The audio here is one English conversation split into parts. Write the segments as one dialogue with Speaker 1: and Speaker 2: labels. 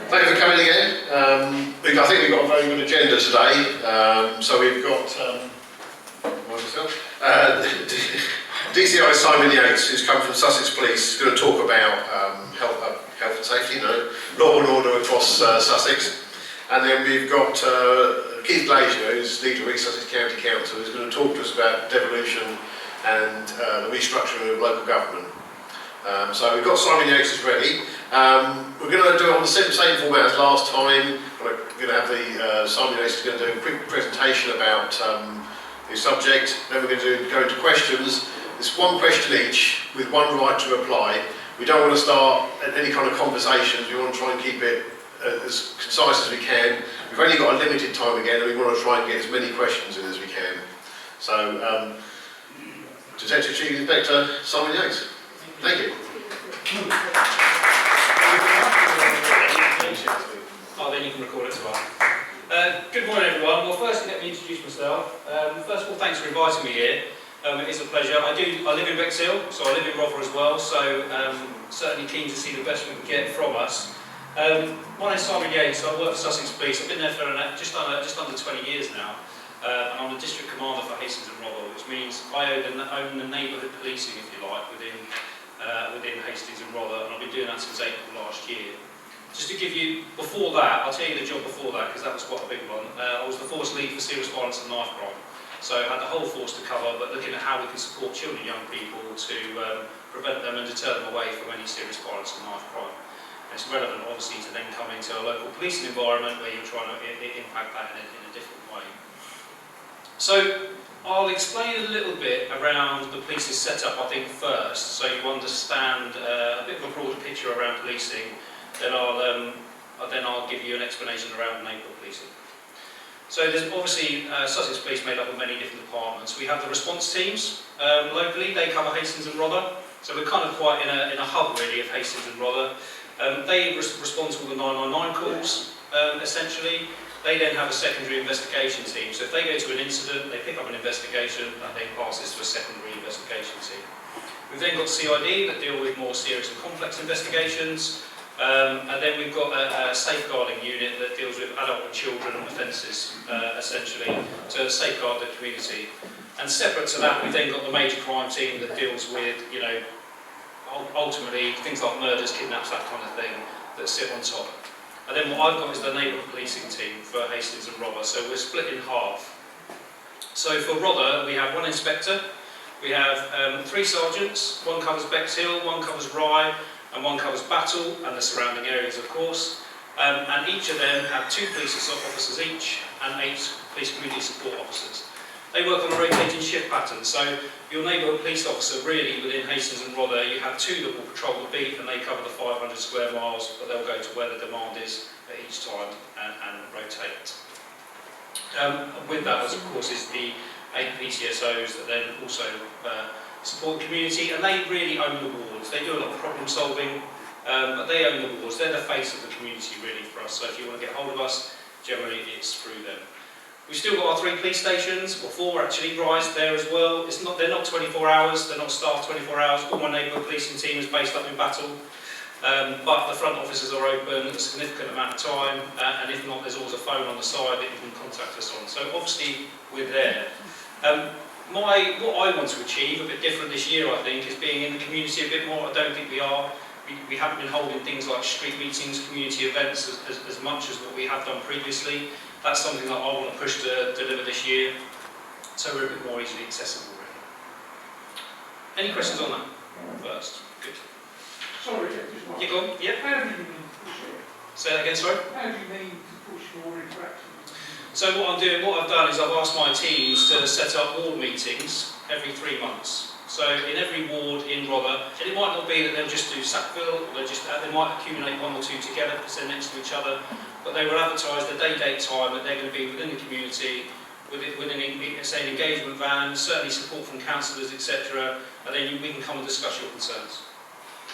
Speaker 1: Thank you for coming again. I think we've got a very good agenda today. So we've got DCI Simon Yates, who's come from Sussex Police, is going to talk about health and safety, law and order across Sussex. And then we've got Keith Glazier, who's leader of East Sussex County Council, who's going to talk to us about devolution and the restructuring of local government. So we've got Simon Yates is ready. We're going to do it on the same format as last time. We're going to have Simon Yates is going to do a quick presentation about the subject. Then we're going to go into questions. It's one question each with one right to reply. We don't want to start any kind of conversations. We want to try and keep it as concise as we can. We've only got a limited time again, and we want to try and get as many questions in as we can. So, Detective Chief Inspector Simon Yates. Thank you.
Speaker 2: Oh, then you can record it as well. Good morning, everyone. Well, firstly, let me introduce myself. First of all, thanks for inviting me here. It is a pleasure. I live in Bexhill, so I live in Rother as well, so certainly keen to see the best we can get from us. My name's Simon Yates. I work for Sussex Police. I've been there for just under 20 years now, and I'm the district commander for Hastings and Rother, which means I own the neighbourhood policing, if you like, within Hastings and Rother, and I've been doing that since April last year. Just to give you, before that, I'll tell you the job before that, because that was quite a big one. I was the force lead for serious violence and knife crime. So I had the whole force to cover, but looking at how we can support children and young people to prevent them and deter them away from any serious violence and knife crime. And it's relevant, obviously, to then come into a local policing environment where you're trying to impact that in a different way. So I'll explain a little bit around the police's setup, I think, first, so you understand a bit of a broader picture around policing. Then I'll give you an explanation around neighbourhood policing. So there's obviously Sussex Police made up of many different departments. We have the response teams locally. They cover Hastings and Rother. So we're kind of quite in a hub really of Hastings and Rother. They respond to all the 999 calls essentially. They then have a secondary investigation team. So if they go to an incident, they pick up an investigation and they pass this to a secondary investigation team. We've then got CID that deal with more serious and complex investigations. And then we've got a safeguarding unit that deals with adult and children offences, essentially, to safeguard the community. And separate to that, we've then got the major crime team that deals with, ultimately things like murders, kidnaps, that kind of thing, that sit on top. And then what I've got is the neighbourhood policing team for Hastings and Rother, so we're split in half. So for Rother, we have one inspector, we have 3 sergeants, one covers Bexhill, one covers Rye, and one covers Battle and the surrounding areas, of course. And each of them have 2 police officers each and 8 police community support officers. They work on a rotating shift pattern, so your neighbourhood police officer really within Hastings and Rother, you have 2 that will patrol the beat and they cover the 500 square miles, but they'll go to where the demand is at each time and rotate. With that, of course, is the 8 PCSOs that then also support the community, and they really own the wards. They do a lot of problem solving, but they own the wards. They're the face of the community really for us, so if you want to get hold of us, generally it's through them. We've still got our 3 police stations, or 4 actually, Rise there as well. They're not 24 hours, they're not staffed 24 hours. All my neighbourhood policing team is based up in Battle, but the front offices are open a significant amount of time, and if not, there's always a phone on the side that you can contact us on. So obviously we're there. What I want to achieve, a bit different this year I think, is being in the community a bit more. I don't think we are. We haven't been holding things like street meetings, community events as much as what we have done previously. That's something that I want to push to deliver this year, so we're a bit more easily accessible really. Any questions on that first? Good.
Speaker 3: Sorry, just one.
Speaker 2: You go on? Yeah.
Speaker 3: How do you mean to push it?
Speaker 2: Say that again, sorry?
Speaker 3: How do you mean to push more interaction?
Speaker 2: So what I've done is I've asked my teams to set up ward meetings every 3 months. So in every ward in Rother, and it might not be that they'll just do Sackville, or they might accumulate 1 or 2 together because they're next to each other, but they will advertise the day-date time that they're going to be within the community, with an engagement van, certainly support from councillors, etc., and then we can come and discuss your concerns.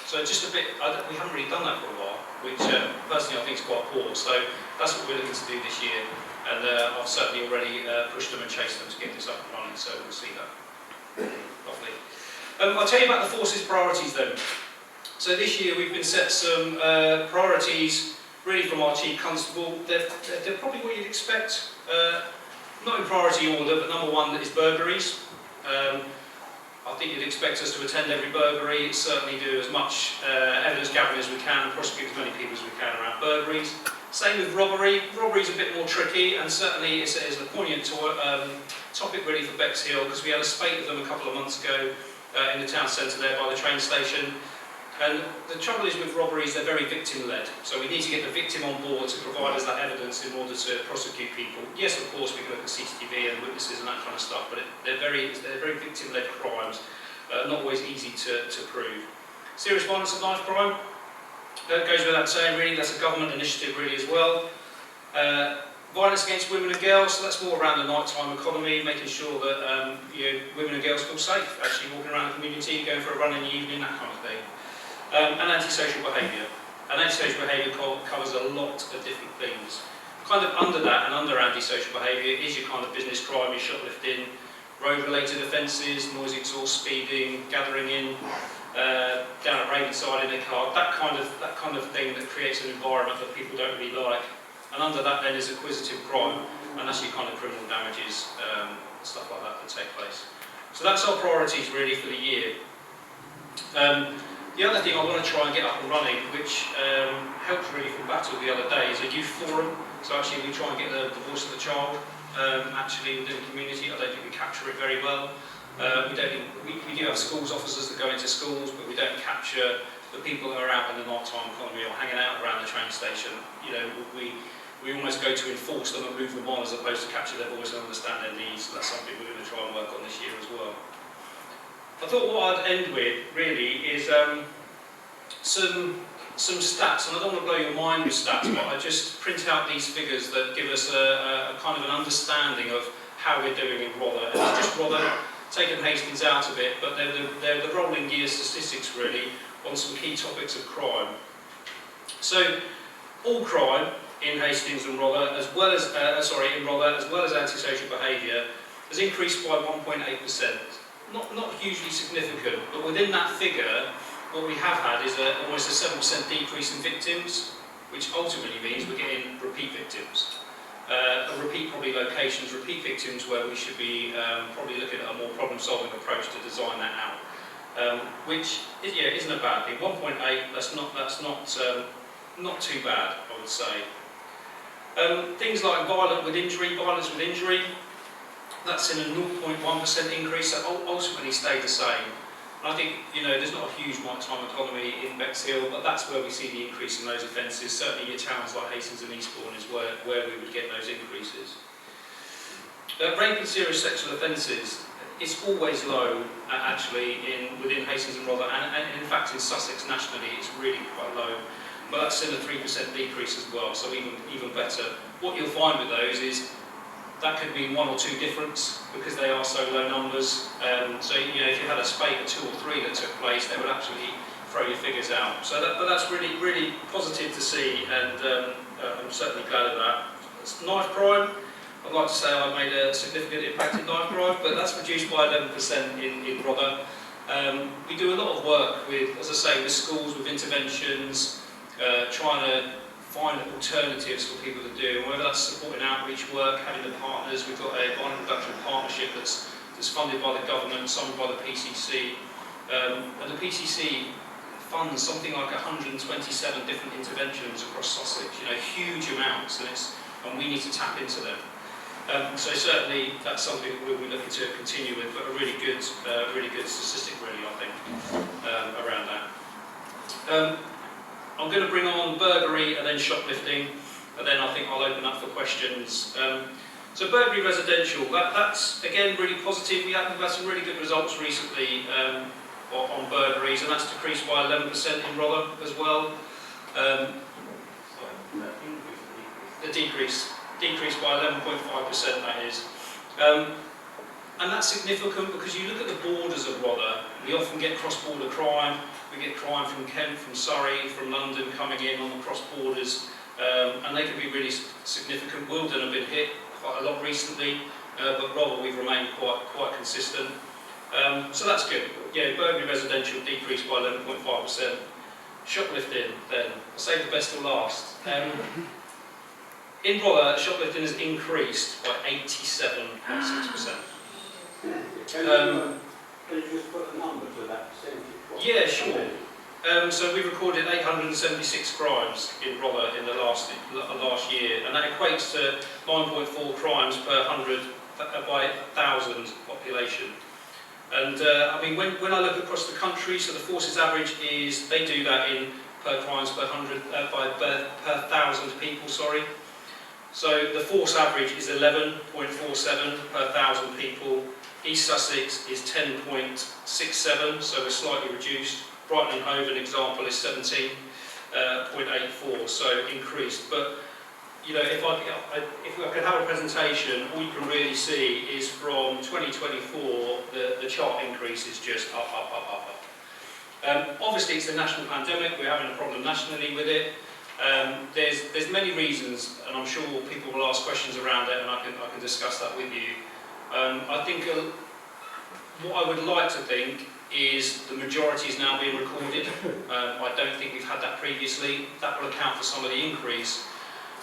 Speaker 2: So just a bit, we haven't really done that for a while, which personally I think is quite poor, so that's what we're looking to do this year. And I've certainly already pushed them and chased them to get this up and running, so we'll see that. Lovely. I'll tell you about the force's priorities then. So this year we've been set some priorities really from our Chief Constable. They're probably what you'd expect, not in priority order, but number one is burglaries. I think you'd expect us to attend every burglary, certainly do as much evidence gathering as we can, and prosecute as many people as we can around burglaries. Same with robbery. Robbery's a bit more tricky, and certainly it's a poignant topic really for Bexhill, because we had a spate of them a couple of months ago in the town centre there by the train station. And the trouble is with robberies, they're very victim-led. So we need to get the victim on board to provide us that evidence in order to prosecute people. Yes, of course, we can look at CCTV and witnesses and that kind of stuff, but they're very victim-led crimes, not always easy to prove. Serious violence and knife crime, that goes without saying really, that's a government initiative really as well. Violence against women and girls, so that's more around the nighttime economy, making sure that women and girls feel safe, actually walking around the community, going for a run in the evening, that kind of thing. And antisocial behaviour. And antisocial behaviour covers a lot of different things. Kind of under that and under antisocial behaviour is your kind of business crime, your shoplifting, road-related offences, noise exhaust, speeding, gathering in, down at Ravenside in a car, that kind of thing that creates an environment that people don't really like. And under that then is acquisitive crime, and that's your kind of criminal damages, stuff like that take place. So that's our priorities really for the year. The other thing I want to try and get up and running, which helped really from Battle the other day, is a youth forum. So actually we try and get the voice of the child actually within the community. I don't think we capture it very well. We do have schools officers that go into schools, but we don't capture the people that are out in the nighttime economy or hanging out around the train station. We almost go to enforce them and move them on as opposed to capture their voice and understand their needs. So that's something we're going to try and work on this year as well. I thought what I'd end with really is some stats, and I don't want to blow your mind with stats, but I just print out these figures that give us a kind of an understanding of how we're doing in Rother. And it's just Rother, taking Hastings out of it, but they're the rolling year statistics really on some key topics of crime. So all crime in Hastings and Rother, as well as antisocial behaviour, has increased by 1.8%. Not hugely significant, but within that figure, what we have had is almost a 7% decrease in victims, which ultimately means we're getting repeat victims. Probably locations, repeat victims where we should be probably looking at a more problem-solving approach to design that out, which isn't a bad thing. 1.8, that's not too bad, I would say. Things like violence with injury, that's in a 0.1% increase, that ultimately stayed the same. And I think, there's not a huge nighttime economy in Bexhill, but that's where we see the increase in those offences. Certainly your towns like Hastings and Eastbourne is where we would get those increases. Rape and serious sexual offences, it's always low, actually, within Hastings and Rother, and in fact in Sussex nationally it's really quite low. But that's in a 3% decrease as well, so even better. What you'll find with those is that could be 1 or 2 difference because they are so low numbers. So if you had a spate of 2 or 3 that took place, they would actually throw your figures out. So but that's really, really positive to see, and I'm certainly glad of that. It's knife crime. I'd like to say I've made a significant impact in knife crime, but that's reduced by 11% in Rother. We do a lot of work with, as I say, with schools, with interventions, trying to find alternatives for people to do, and whether that's supporting outreach work, having the partners. We've got a violent reduction partnership that's funded by the government, funded by the PCC, and the PCC funds something like 127 different interventions across Sussex, huge amounts, and we need to tap into them. So certainly that's something we'll be looking to continue with, but a really good statistic really, I think, around that. I'm going to bring on burglary and then shoplifting, and then I think I'll open up for questions. So burglary residential, that's again really positive. We've had some really good results recently on burglaries, and that's decreased by 11% in Rother as well. The decreased by 11.5%, that is. And that's significant because you look at the borders of Rother, we often get cross-border crime. We get crime from Kent, from Surrey, from London coming in on the cross borders, and they can be really significant. Wilton have been hit quite a lot recently, but Rother we've remained quite consistent. So that's good. Burglary residential decreased by 11.5%. shoplifting, then. I'll save the best till last. In Rother, shoplifting has increased by 87.6%.
Speaker 4: Can you just put a number to that percentage?
Speaker 2: Yeah, sure. So we recorded 876 crimes in Rother in the last year, and that equates to 9.4 crimes per 100 by 1,000 population. And I mean, when I look across the country, so the force's average is they do that in per crimes per 100 per 1,000 people. Sorry. So the force average is 11.47 per 1,000 people. East Sussex is 10.67, so we're slightly reduced. Brighton and Hove, an example, is 17.84, so increased. But you know, if I could have a presentation, all you can really see is from 2024, the chart increase is just up. Obviously, it's a national pandemic. We're having a problem nationally with it. There's many reasons, and I'm sure people will ask questions around it, and I can discuss that with you. I think what I would like to think is the majority is now being recorded. I don't think we've had that previously. That will account for some of the increase.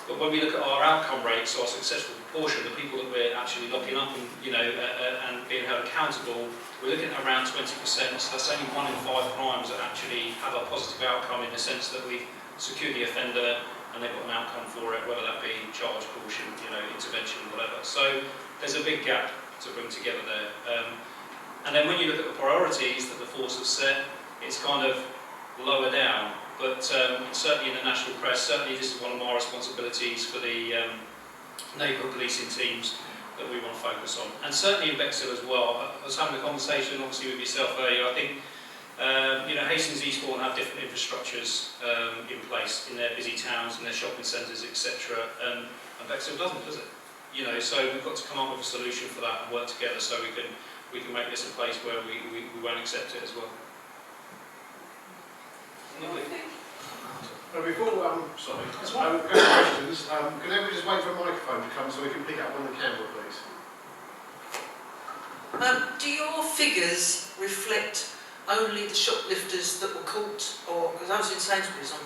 Speaker 2: But when we look at our outcome rates, so our successful proportion, the people that we're actually locking up and and being held accountable, we're looking at around 20%. So that's only 1 in 5 crimes that actually have a positive outcome in the sense that we've secured the offender and they've got an outcome for it, whether that be charge, caution, intervention, whatever. So there's a big gap to bring together there. And then when you look at the priorities that the force has set, it's kind of lower down. But certainly in the national press, certainly this is one of my responsibilities for the neighbourhood policing teams that we want to focus on. And certainly in Bexhill as well. I was having a conversation obviously with yourself earlier. I think Hastings, Eastbourne have different infrastructures in place in their busy towns and their shopping centres, etc. And Bexhill doesn't, does it? So we've got to come up with a solution for that and work together so we can make this a place where we won't accept it as well.
Speaker 1: Before, sorry, questions, can everybody just wait for a microphone to come so we can pick up on the camera, please?
Speaker 5: Do your figures reflect only the shoplifters that were caught? Or, because I was in Sainsbury's on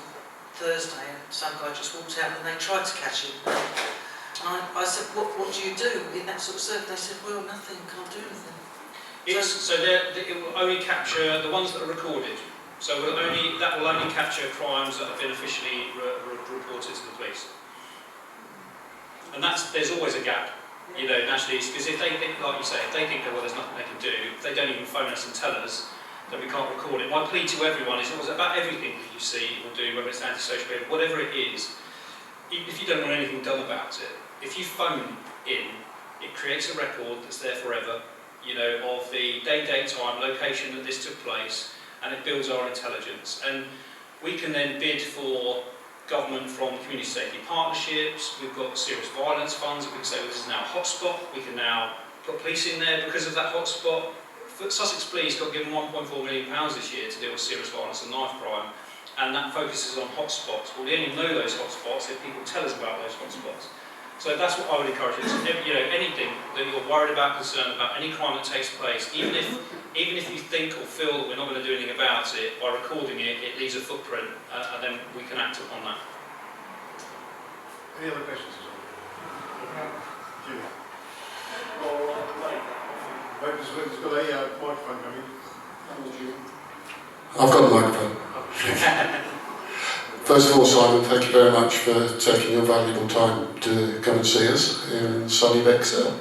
Speaker 5: Thursday and some guy just walked out and they tried to catch him. And I said, what do you do in that sort of circle? They said, well, nothing, can't do anything.
Speaker 2: It will only capture the ones that are recorded. So that will only capture crimes that have been officially reported to the police. And there's always a gap, nationally, because if they think, like you say, if they think that there's nothing they can do, if they don't even phone us and tell us that we can't record it. My plea to everyone is always about everything that you see or do, whether it's antisocial behaviour, whatever it is, even if you don't want anything done about it, if you phone in, it creates a record that's there forever, of the day, date, time, location that this took place, and it builds our intelligence. And we can then bid for government from community safety partnerships. We've got serious violence funds. We can say, well, this is now a hotspot. We can now put police in there because of that hotspot. Sussex Police got given £1.4 million this year to deal with serious violence and knife crime, and that focuses on hotspots. Well, we only know those hotspots if people tell us about those hotspots. So that's what I would encourage you. Anything that you're worried about, concerned about, any crime that takes place, even if you think or feel that we're not going to do anything about it, by recording it, it leaves a footprint, and then we can act upon that.
Speaker 1: Any other questions? Julie? Wait, there's got a microphone coming.
Speaker 6: I've got the microphone. First of all, Simon, thank you very much for taking your valuable time to come and see us in sunny Bexhill.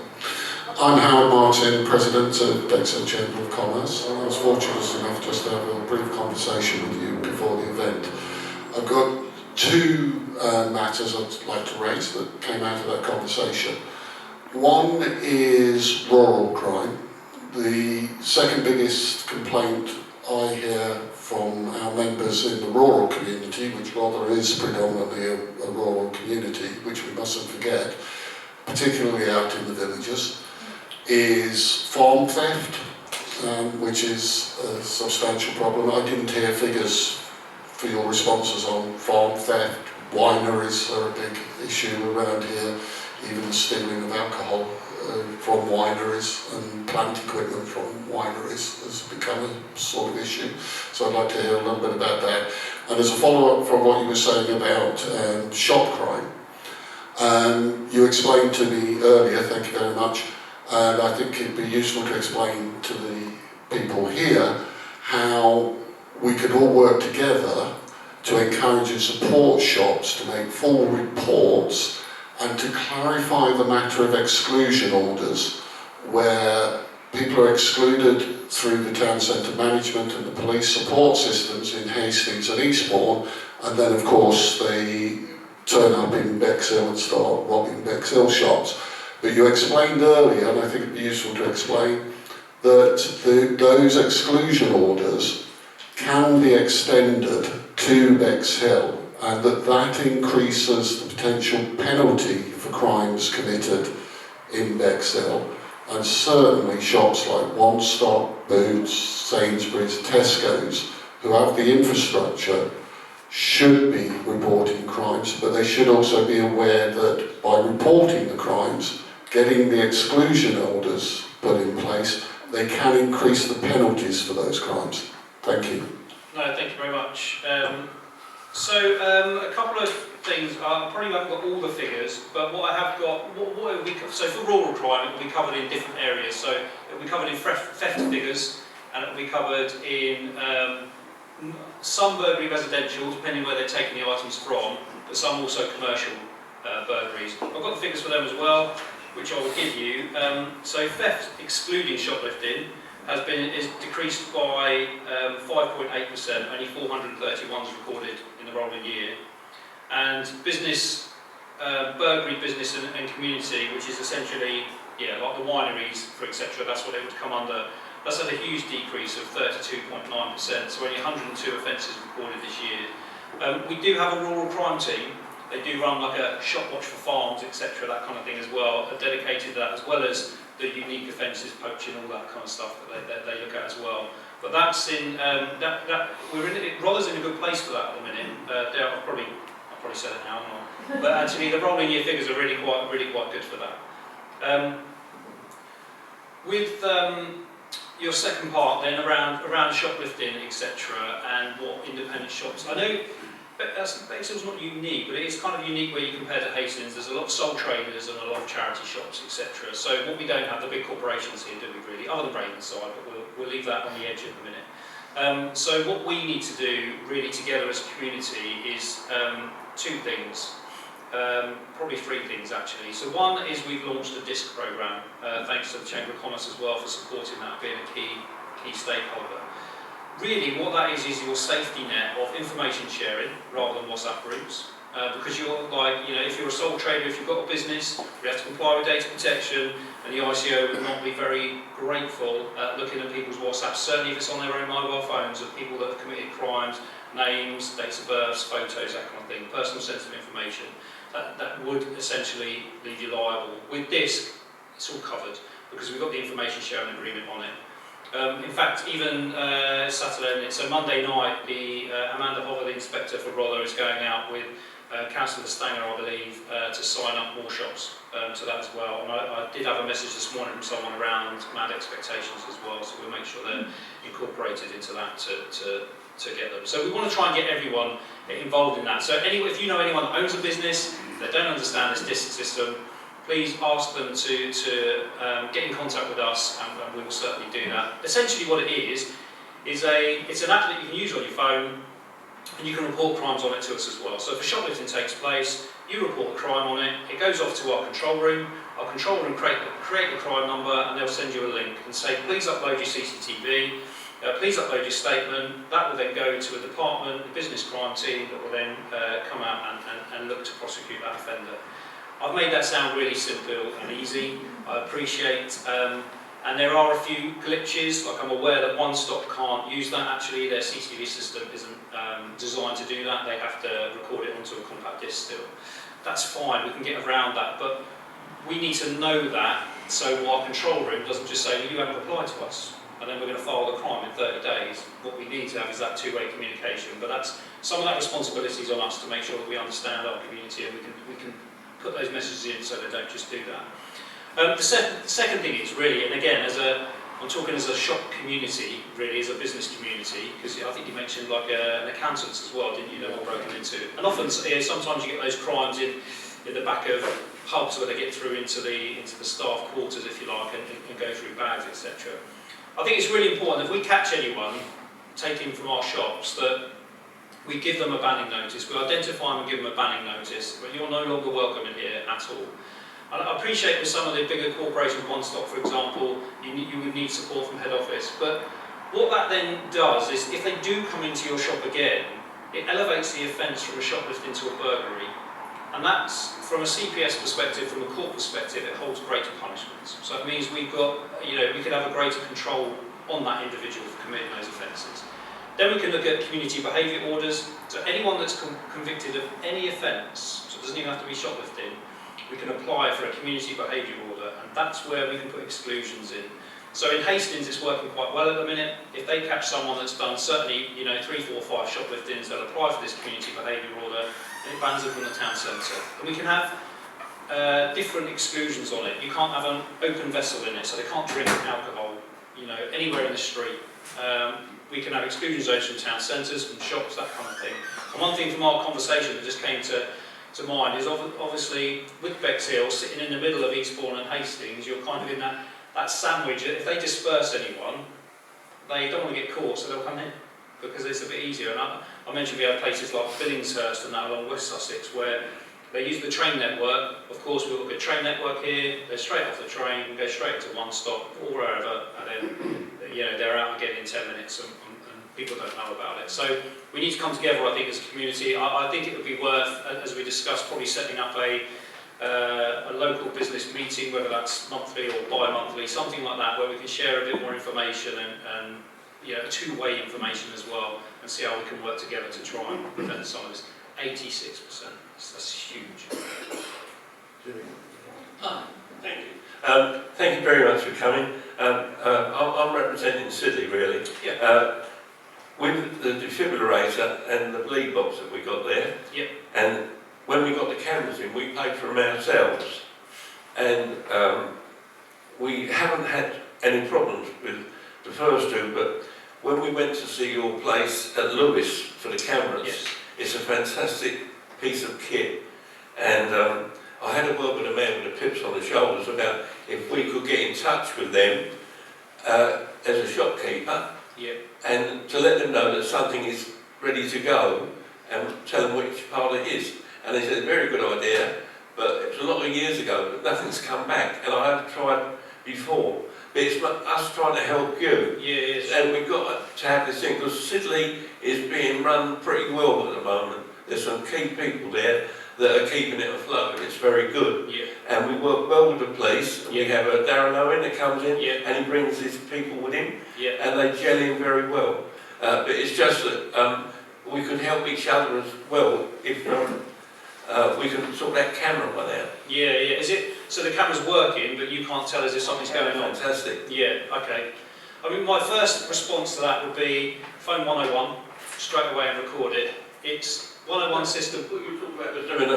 Speaker 6: I'm Howard Martin, President of Bexhill Chamber of Commerce. I was fortunate enough just to have a brief conversation with you before the event. I've got 2 matters I'd like to raise that came out of that conversation. One is rural crime. The second biggest complaint I hear from our members in the rural community, which rather is predominantly a rural community, which we mustn't forget, particularly out in the villages, is farm theft, which is a substantial problem. I didn't hear figures for your responses on farm theft. Wineries are a big issue around here, even the stealing of alcohol from wineries, and plant equipment from wineries has become a sort of issue. So I'd like to hear a little bit about that. And as a follow-up from what you were saying about shop crime, you explained to me earlier, thank you very much, and I think it'd be useful to explain to the people here how we could all work together to encourage and support shops to make full reports and to clarify the matter of exclusion orders, where people are excluded through the town centre management and the police support systems in Hastings and Eastbourne, and then of course they turn up in Bexhill and start robbing Bexhill shops. But you explained earlier, and I think it'd be useful to explain, that those exclusion orders can be extended to Bexhill, and that increases the potential penalty for crimes committed in Bexhill. And certainly shops like One Stop, Boots, Sainsbury's, Tesco's, who have the infrastructure, should be reporting crimes, but they should also be aware that by reporting the crimes, getting the exclusion orders put in place, they can increase the penalties for those crimes. Thank you.
Speaker 2: No, thank you very much. A couple of things. I probably haven't got all the figures, but what I have got, what have we, so for rural crime, it will be covered in different areas. So it will be covered in theft figures, and it will be covered in some burglary residential, depending where they're taking the items from, but some also commercial burglaries. I've got the figures for them as well, which I will give you. So theft, excluding shoplifting, is decreased by 5.8%, only 431 is recorded in the rolling year. And business, burglary, business and community, which is essentially, like the wineries, for etc., that's what it would come under. That's had a huge decrease of 32.9%, so only 102 offences recorded this year. We do have a rural crime team. They do run like a shop watch for farms, etc., that kind of thing as well, dedicated to that, as well as the unique offences, poaching, all that kind of stuff that they look at as well. But that's in, Rother's in a good place for that at the minute. I've probably said it now, haven't I? But actually the rolling year figures are really quite good for that. With your second part then around shoplifting, etc., and what independent shops, I know Bexhill's not unique, but it is kind of unique where you compare to Hastings. There's a lot of sole traders and a lot of charity shops, etc. So what we don't have, the big corporations here, do we really, other than Brainenside, but we'll leave that on the edge at the minute. So what we need to do really together as a community is two things. Probably three things actually. So one is we've launched a DISC programme, thanks to the Chamber of Commerce as well for supporting that, being a key stakeholder. Really what that is your safety net of information sharing rather than WhatsApp groups. Because you're like, if you're a sole trader, if you've got a business, we have to comply with data protection, and the ICO would not be very grateful at looking at people's WhatsApps, certainly if it's on their own mobile phones, of people that have committed crimes, names, dates of births, photos, that kind of thing, personal sensitive information. That would essentially leave you liable. With DISC, it's all covered because we've got the information sharing agreement on it. In fact, even Saturday, so Monday night, the Amanda Hover, the inspector for Rother, is going out with Councillor Stanger, I believe, to sign up more shops to that as well. And I did have a message this morning from someone around mad expectations as well, so we'll make sure they're incorporated into that to get them. So we want to try and get everyone involved in that. So if you know anyone that owns a business that don't understand this DISC system, please ask them to get in contact with us, and we will certainly do that. Essentially what it is it's an app that you can use on your phone, and you can report crimes on it to us as well. So if a shoplifting takes place, you report the crime on it, it goes off to our control room create the crime number, and they'll send you a link and say, please upload your CCTV, please upload your statement. That will then go to a department, the business crime team, that will then come out and look to prosecute that offender. I've made that sound really simple and easy, I appreciate, and there are a few glitches, like I'm aware that One Stop can't use that actually, their CCTV system isn't designed to do that, they have to record it onto a compact disc still. That's fine, we can get around that, but we need to know that, so our control room doesn't just say, well, you haven't replied to us, and then we're going to file the crime in 30 days. What we need to have is that two-way communication, but some of that responsibility is on us to make sure that we understand our community and we can put those messages in so they don't just do that. The second thing is really, and again, I'm talking as a shop community, really, as a business community, because I think you mentioned like an accountants as well, didn't you, that were broken into? And often, sometimes you get those crimes in the back of pubs where they get through into the staff quarters, if you like, and go through bags, etc. I think it's really important, if we catch anyone taking from our shops, that we give them a banning notice, we identify them and give them a banning notice, but you're no longer welcome in here at all. And I appreciate with some of the bigger corporations, One Stop for example, you would need support from head office, but what that then does is, if they do come into your shop again, it elevates the offence from a shoplifting to a burglary, and that's, from a CPS perspective, from a court perspective, it holds greater punishments. So it means we've got, we could have a greater control on that individual for committing those offences. Then we can look at community behaviour orders. So anyone that's convicted of any offence, so it doesn't even have to be shoplifting, we can apply for a community behaviour order, and that's where we can put exclusions in. So in Hastings it's working quite well at the minute. If they catch someone that's done certainly 3, 4, 5 shopliftings, they'll apply for this community behaviour order, and it bans them from the town centre. And we can have different exclusions on it. You can't have an open vessel in it, so they can't drink alcohol anywhere in the street. We can have exclusion zones from town centres, from shops, that kind of thing. And one thing from our conversation that just came to mind is obviously with Bexhill sitting in the middle of Eastbourne and Hastings, you're kind of in that sandwich. If they disperse anyone, they don't want to get caught, so they'll come in because it's a bit easier. And I mentioned we have places like Billingshurst and that along West Sussex where they use the train network. Of course, we've got a good train network here. They're straight off the train, we go straight to One Stop or wherever, and then they're out again in 10 minutes, and people don't know about it. So we need to come together, I think, as a community. I think it would be worth, as we discussed, probably setting up a local business meeting, whether that's monthly or bi-monthly, something like that, where we can share a bit more information and two-way information as well, and see how we can work together to try and prevent some of this. 86%, that's huge.
Speaker 7: Thank you. Thank you very much for coming. I'm representing Sidley, really.
Speaker 2: Yeah.
Speaker 7: With the defibrillator and the bleed box that we got there,
Speaker 2: Yep.
Speaker 7: and when we got the cameras in, we paid for them ourselves, and we haven't had any problems with the first two, but when we went to see your place at Lewis for the cameras,
Speaker 2: Yes.
Speaker 7: it's a fantastic piece of kit, and I had a word with a man with the pips on the shoulders about if we could get in touch with them as a shopkeeper,
Speaker 2: Yeah.
Speaker 7: and to let them know that something is ready to go, and tell them which part it is. And they said, very good idea, but it was a lot of years ago, but nothing's come back, and I have tried before. But it's us trying to help you.
Speaker 2: Yes.
Speaker 7: And we've got to have this thing, because Sidley is being run pretty well at the moment. There's some key people there that are keeping it afloat, and it's very good.
Speaker 2: Yeah.
Speaker 7: And we work well with the police. We have a Darren Owen that comes in,
Speaker 2: Yeah.
Speaker 7: and he brings his people with him,
Speaker 2: Yeah.
Speaker 7: and they gel in very well. But it's just that we can help each other as well if we can sort that camera one out.
Speaker 2: Yeah. Is it so the camera's working, but you can't tell us if something's going on?
Speaker 7: Fantastic.
Speaker 2: Yeah. Okay. I mean, my first response to that would be phone 101 straight away and record it. It's 101 system.
Speaker 7: What you talk about was doing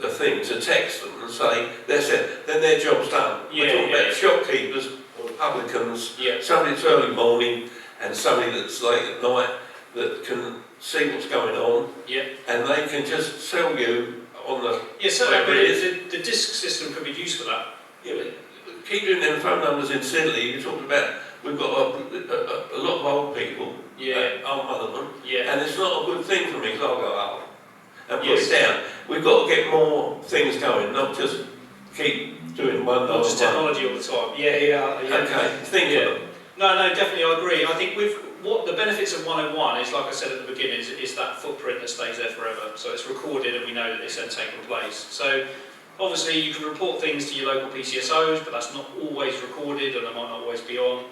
Speaker 7: a thing to text them and say that's it, then their job's done.
Speaker 2: Yeah,
Speaker 7: We're talking
Speaker 2: yeah,
Speaker 7: about shopkeepers or publicans,
Speaker 2: Yeah.
Speaker 7: somebody that's early morning and somebody that's late at night that can see what's going on,
Speaker 2: Yeah.
Speaker 7: and they can just sell you on the
Speaker 2: Yeah. So
Speaker 7: whatever it is.
Speaker 2: the disc system could be used for that.
Speaker 7: Yeah, but keep doing them phone numbers in Sidley. You talked about we've got a lot of old people.
Speaker 2: Yeah.
Speaker 7: I'm one of them.
Speaker 2: Yeah.
Speaker 7: And it's not a good thing for me because I'll go up and put
Speaker 2: Yes.
Speaker 7: it down. We've got to get more things going, not just keep doing one.
Speaker 2: Not just technology all the time. Yeah.
Speaker 7: Okay, think
Speaker 2: Yeah.
Speaker 7: of them.
Speaker 2: No, definitely, I agree. I think with what the benefits of 101 is, like I said at the beginning, is that footprint that stays there forever. So it's recorded and we know that it's then taken place. So obviously you can report things to your local PCSOs, but that's not always recorded and they might not always be on.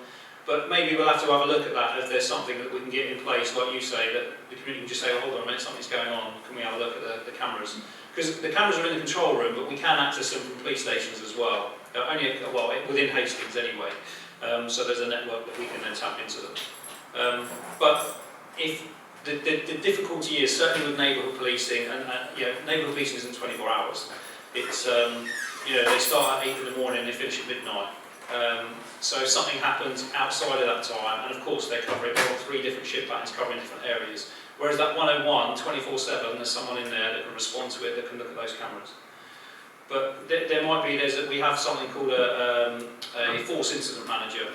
Speaker 2: But maybe we'll have to have a look at that if there's something that we can get in place, like you say, that the community can just say, oh, hold on a minute, something's going on, can we have a look at the cameras? Because the cameras are in the control room, but we can access them from police stations as well. Within Hastings anyway. So there's a network that we can then tap into them. But if the difficulty is, certainly with neighbourhood policing, and neighbourhood policing isn't 24 hours. It's they start at 8 in the morning, they finish at midnight. So if something happens outside of that time, and of course they're covering, they've got 3 different shift patterns covering different areas. Whereas that 101, 24/7, there's someone in there that can respond to it, that can look at those cameras. But there might be, we have something called a force incident manager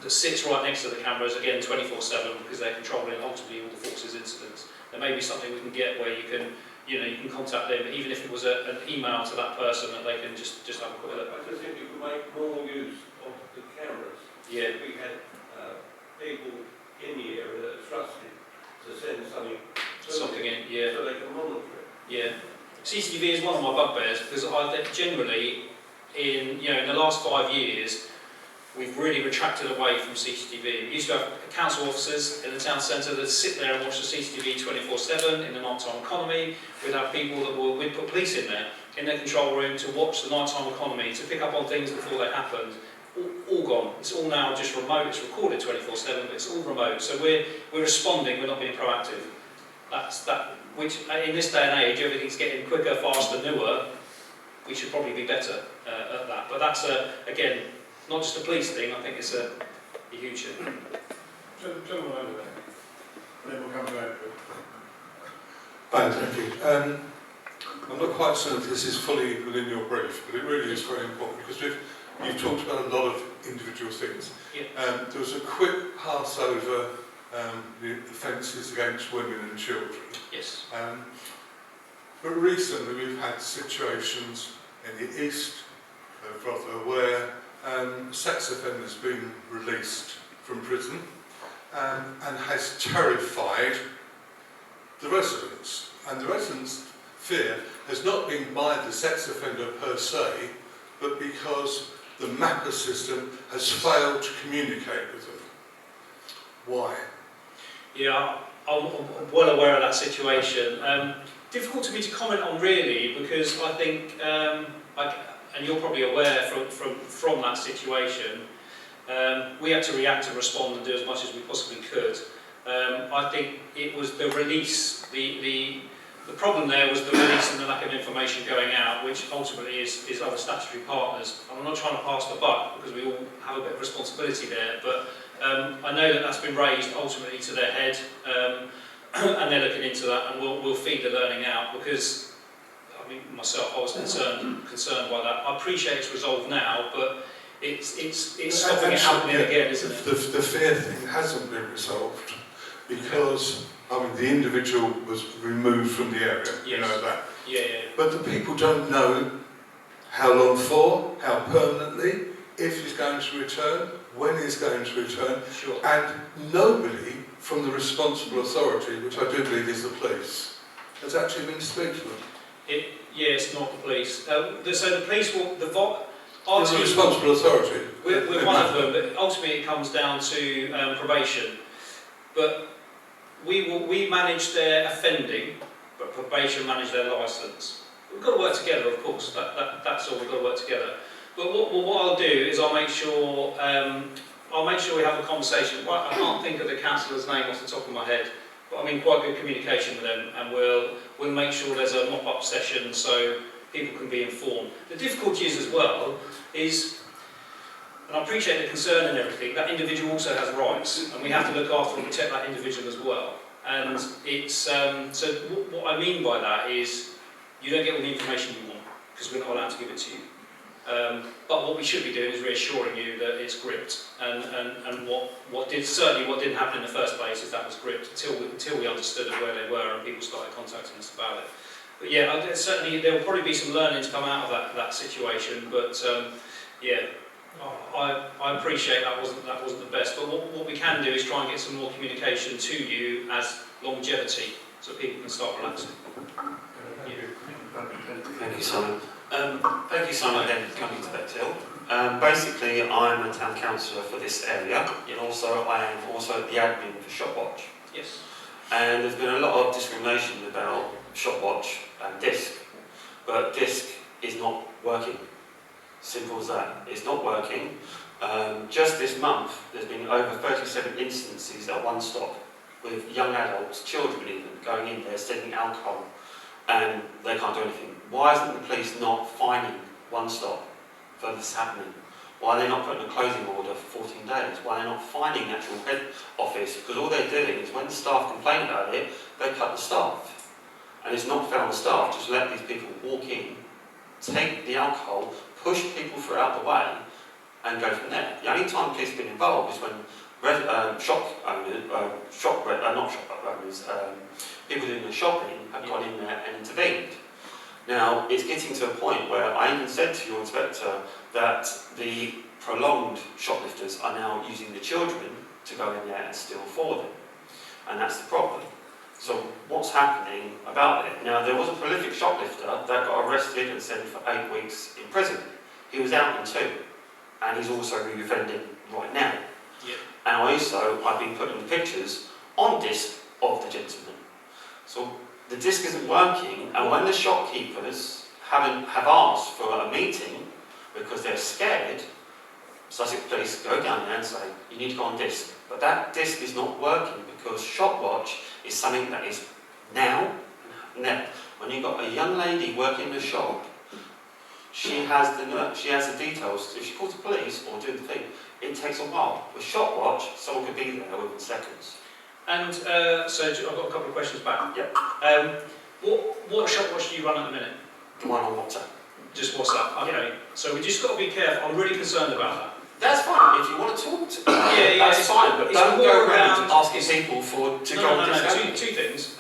Speaker 2: that sits right next to the cameras, again 24/7, because they're controlling ultimately all the forces incidents. There may be something we can get where you can contact them, even if it was an email to that person that they can just have a quick look.
Speaker 7: I just think you could make more use of the cameras.
Speaker 2: Yeah.
Speaker 7: If we had people in the area that are trusted to send something
Speaker 2: In, yeah.
Speaker 7: so they can monitor it.
Speaker 2: Yeah. CCTV is one of my bugbears because I think generally in the last 5 years we've really retracted away from CCTV. We used to have council officers in the town centre that sit there and watch the CCTV 24/7 in the nighttime economy. We'd have people we'd put police in there in their control room to watch the nighttime economy, to pick up on things before they happened. All gone. It's all now just remote. It's recorded 24/7, but it's all remote. So we're responding. We're not being proactive. Which in this day and age, everything's getting quicker, faster, newer. We should probably be better at that. But that's again not just a police thing. I think it's a huge thing.
Speaker 3: Gentleman over there. Then we'll come back.
Speaker 8: Thank you. I'm not quite certain if this is fully within your brief, but it really is very important because you've talked about a lot of individual things.
Speaker 2: Yeah.
Speaker 8: There was a quick pass over the offences against women and children.
Speaker 2: Yes.
Speaker 8: But recently we've had situations in the east of Rother where sex offenders been released from prison and has terrified the residents. And the residents' fear has not been by the sex offender per se, but because the MAPA system has failed to communicate with them. Why?
Speaker 2: Yeah, I'm well aware of that situation. Difficult to me to comment on really, because I think, and you're probably aware from that situation, we had to react and respond and do as much as we possibly could. I think it was the release, the problem there was the release and the lack of information going out, which ultimately is other statutory partners. And I'm not trying to pass the buck because we all have a bit of responsibility there, but I know that that's been raised ultimately to their head, and they're looking into that, and we'll feed the learning out because, I mean, myself, I was concerned by that. I appreciate it's resolved now, but it's stopping it happening again, isn't it?
Speaker 8: The fear thing hasn't been resolved because, I mean, the individual was removed from the area,
Speaker 2: Yes.
Speaker 8: you know that.
Speaker 2: Yeah.
Speaker 8: But the people don't know how long for, how permanently, if he's going to return, when he's going to return,
Speaker 2: Sure.
Speaker 8: and nobody from the responsible authority, which I do believe is the police, has actually been to speak to them.
Speaker 2: It's not the police. So the police will,
Speaker 8: The responsible authority.
Speaker 2: we're one of them, but ultimately it comes down to probation. But we manage their offending, but probation manage their licence. We've got to work together, of course. That's all. We've got to work together. But what I'll do is I'll make sure we have a conversation. Well, I can't think of the councillor's name off the top of my head, but I'm in quite good communication with them, and we'll make sure there's a mop-up session so people can be informed. The difficulty is as well is, and I appreciate the concern and everything, that individual also has rights, and we have to look after and protect that individual as well. And it's so what I mean by that is you don't get all the information you want because we're not allowed to give it to you. But what we should be doing is reassuring you that it's gripped, and what didn't happen in the first place is that was gripped until we understood where they were and people started contacting us about it. But yeah, certainly there will probably be some learning to come out of that situation. But I appreciate that wasn't the best. But what we can do is try and get some more communication to you as longevity, so people can start relaxing.
Speaker 9: Thank you, Simon. Thank you, Simon, again for coming to Bexhill. Basically, I'm a town councillor for this area, and also I am also the admin for Shopwatch.
Speaker 2: Yes.
Speaker 9: And there's been a lot of discrimination about Shopwatch and DISC, but DISC is not working. Simple as that. It's not working. Just this month, there's been over 37 instances at one stop with young adults, children even, going in there, selling alcohol, and they can't do anything. Why isn't the police not finding one stop for this happening? Why are they not putting a closing order for 14 days? Why are they not finding the actual head office? Because all they're doing is when the staff complain about it, they cut the staff. And it's not fair on the staff just let these people walk in, take the alcohol, push people throughout the way, and go from there. The only time police have been involved is when shop owners, not shop owners, people doing the shopping have gone in there and intervened. Now, it's getting to a point where I even said to your inspector that the prolonged shoplifters are now using the children to go in there and steal for them. And that's the problem. So what's happening about it? Now, there was a prolific shoplifter that got arrested and sent for 8 weeks in prison. He was out in 2, and he's also re-offending right now.
Speaker 2: Yeah.
Speaker 9: And I've been putting pictures on disc of the gentleman. So the disc isn't working, and when the shopkeepers have asked for a meeting because they're scared, Sussex Police go down there and say, you need to go on disc. But that disc is not working because Shopwatch is something that is now and never. When you've got a young lady working in the shop, she has the details. If she calls the police or do the thing, it takes a while. With Shopwatch, someone could be there within seconds.
Speaker 2: And so I've got a couple of questions back.
Speaker 9: Yep.
Speaker 2: What Shopwatch do you run at the minute?
Speaker 9: The one on WhatsApp.
Speaker 2: Just WhatsApp. Okay. So we just got to be careful. I'm really concerned about that.
Speaker 9: That's fine. If you want to talk to that's fine. But
Speaker 2: it's
Speaker 9: don't
Speaker 2: more
Speaker 9: go around
Speaker 2: around
Speaker 9: asking people to go on disc.
Speaker 2: Two things.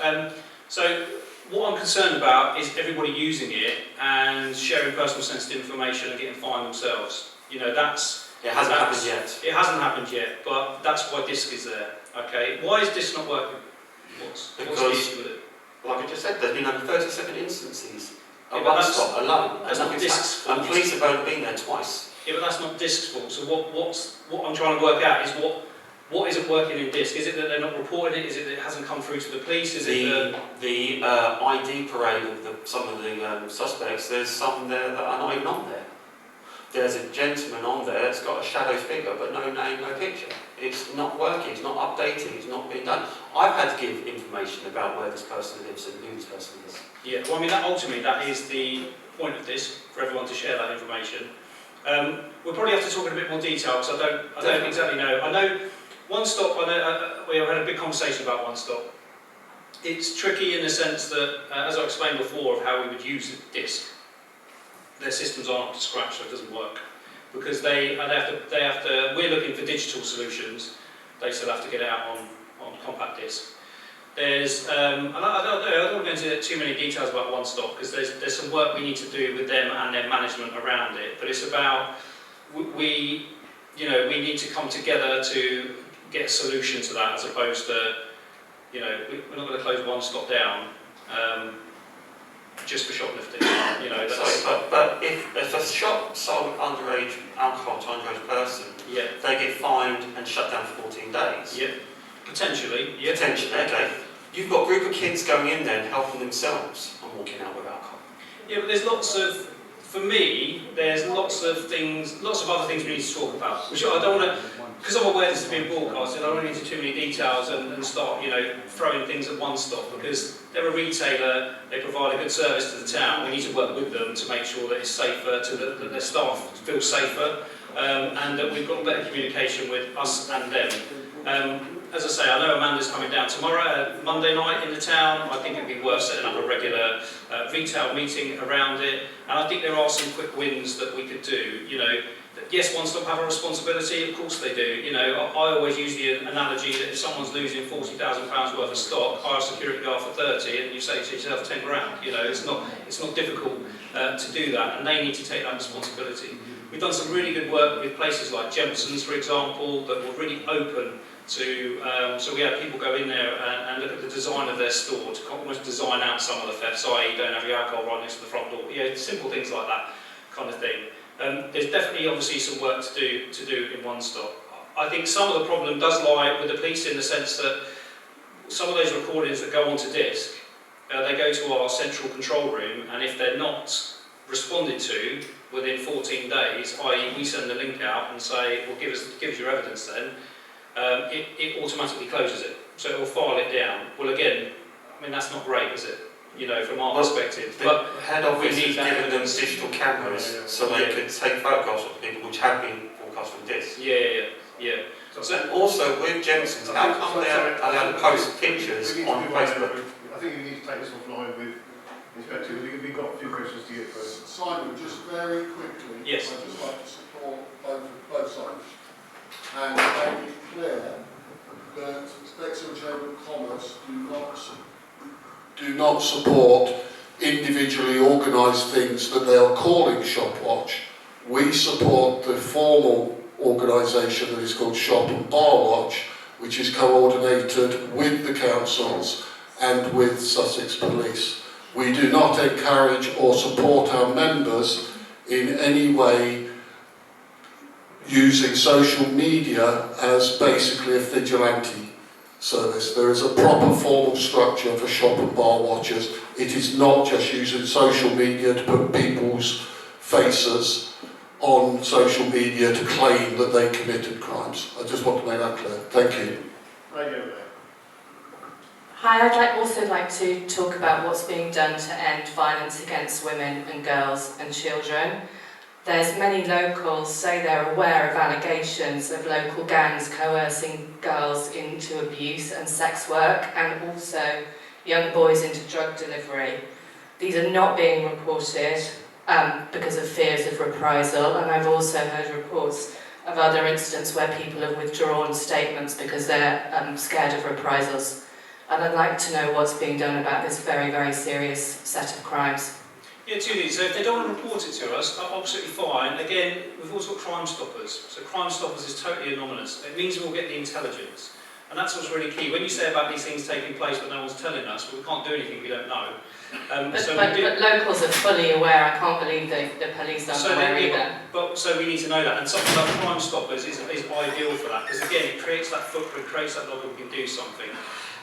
Speaker 2: So what I'm concerned about is everybody using it and sharing personal sensitive information and getting fined themselves. You know,
Speaker 9: It hasn't happened yet.
Speaker 2: It hasn't happened yet, but that's why DISC is there. Okay. Why is DISC not working? What's the issue with it?
Speaker 9: Like I just said, there's been over 37 instances of
Speaker 2: but
Speaker 9: one stop alone.
Speaker 2: That's not DISC's fault.
Speaker 9: And police have only been there twice.
Speaker 2: Yeah, but that's not DISC's fault. So what I'm trying to work out is what isn't working in DISC? Is it that they're not reporting it? Is it that it hasn't come through to the police? Is
Speaker 9: the ID parade of some of the suspects? There's some there that are not even on there. There's a gentleman on there that's got a shadow figure, but no name, no picture. It's not working. It's not updating. It's not being done. I've had to give information about where this person lives and who this person is.
Speaker 2: Yeah. Well, I mean, ultimately that is the point of this, for everyone to share that information. We'll probably have to talk in a bit more detail because I don't exactly know. I know One Stop. I know we had a big conversation about One Stop. It's tricky in the sense that, as I explained before, of how we would use DISC. Their systems aren't up to scratch, so it doesn't work because they have to. We're looking for digital solutions. They still have to get it out on compact disc. There's and I don't want to go into too many details about One Stop because there's some work we need to do with them and their management around it. But it's about we need to come together to get a solution to that as opposed to we're not going to close One Stop down. Just for shoplifting,
Speaker 9: But if a shop sold underage alcohol to an underage person, they get fined and shut down for 14 days.
Speaker 2: Yeah, potentially. Yeah.
Speaker 9: Potentially, okay. You've got a group of kids going in there and helping themselves and walking out with alcohol.
Speaker 2: Yeah, but there's for me, there's lots of other things we need to talk about. Which I don't want to, because I'm aware this is being broadcasted, I don't want to get into too many details and start, throwing things at One Stop because they're a retailer, they provide a good service to the town. We need to work with them to make sure that it's safer, that their staff feel safer, and that we've got better communication with us and them. As I say, I know Amanda's coming down tomorrow, Monday night in the town. I think it'd be worth setting up a regular retail meeting around it. And I think there are some quick wins that we could do. Yes, One Stop have a responsibility, of course they do. I always use the analogy that if someone's losing £40,000 worth of stock, hire a security guard for 30 and you say to yourself 10 grand. It's not difficult to do that, and they need to take that responsibility. We've done some really good work with places like Jemson's, for example, that were really open to, so we had people go in there and look at the design of their store to almost design out some of the thefts, i.e. don't have your alcohol right next to the front door. Simple things like that kind of thing. There's definitely obviously some work to do in One Stop. I think some of the problem does lie with the police in the sense that some of those recordings that go onto disc, they go to our central control room, and if they're not responded to within 14 days, i.e. we send the link out and say, well, give us your evidence then, it automatically closes it. So it will file it down. Well, again, I mean, that's not great, is it? you know, from our perspective.
Speaker 9: The
Speaker 2: But
Speaker 9: head office
Speaker 2: we need
Speaker 9: has
Speaker 2: that
Speaker 9: given them
Speaker 2: evidence.
Speaker 9: digital cameras
Speaker 3: Yeah, yeah.
Speaker 9: so they could take photographs of people which have been broadcast from disc.
Speaker 2: Yeah.
Speaker 3: So,
Speaker 9: And also with Jensen's, how come they're allowed to post pictures
Speaker 3: we need to
Speaker 9: on
Speaker 3: do one
Speaker 9: Facebook?
Speaker 3: over. I think we need to take this offline with Inspector. We've got a few questions to get through.
Speaker 6: Simon, just very quickly,
Speaker 2: Yes.
Speaker 6: I'd just like to support both sides and make it clear that Bexhill Chamber of Commerce do not support individually organised things that they are calling Shopwatch. We support the formal organisation that is called Shop and Bar Watch, which is coordinated with the councils and with Sussex Police. We do not encourage or support our members in any way using social media as basically a vigilante service. There is a proper formal structure for shop and bar watchers. It is not just using social media to put people's faces on social media to claim that they committed crimes. I just want to make that clear. Thank you.
Speaker 3: Right over there.
Speaker 10: Hi, I'd also like to talk about what's being done to end violence against women and girls and children. There's many locals say they're aware of allegations of local gangs coercing girls into abuse and sex work, and also young boys into drug delivery. These are not being reported because of fears of reprisal, and I've also heard reports of other incidents where people have withdrawn statements because they're scared of reprisals. And I'd like to know what's being done about this very, very serious set of crimes.
Speaker 2: Yeah, two things. So if they don't want to report it to us, absolutely fine. Again, we've also got Crime Stoppers. So Crime Stoppers is totally anonymous. It means we'll get the intelligence. And that's what's really key. When you say about these things taking place but no one's telling us, well, we can't do anything we don't know.
Speaker 10: But locals are fully aware. I can't believe the police aren't aware either.
Speaker 2: So we need to know that. And something like Crime Stoppers is ideal for that. Because again, it creates that footprint, creates that log, and we can do something.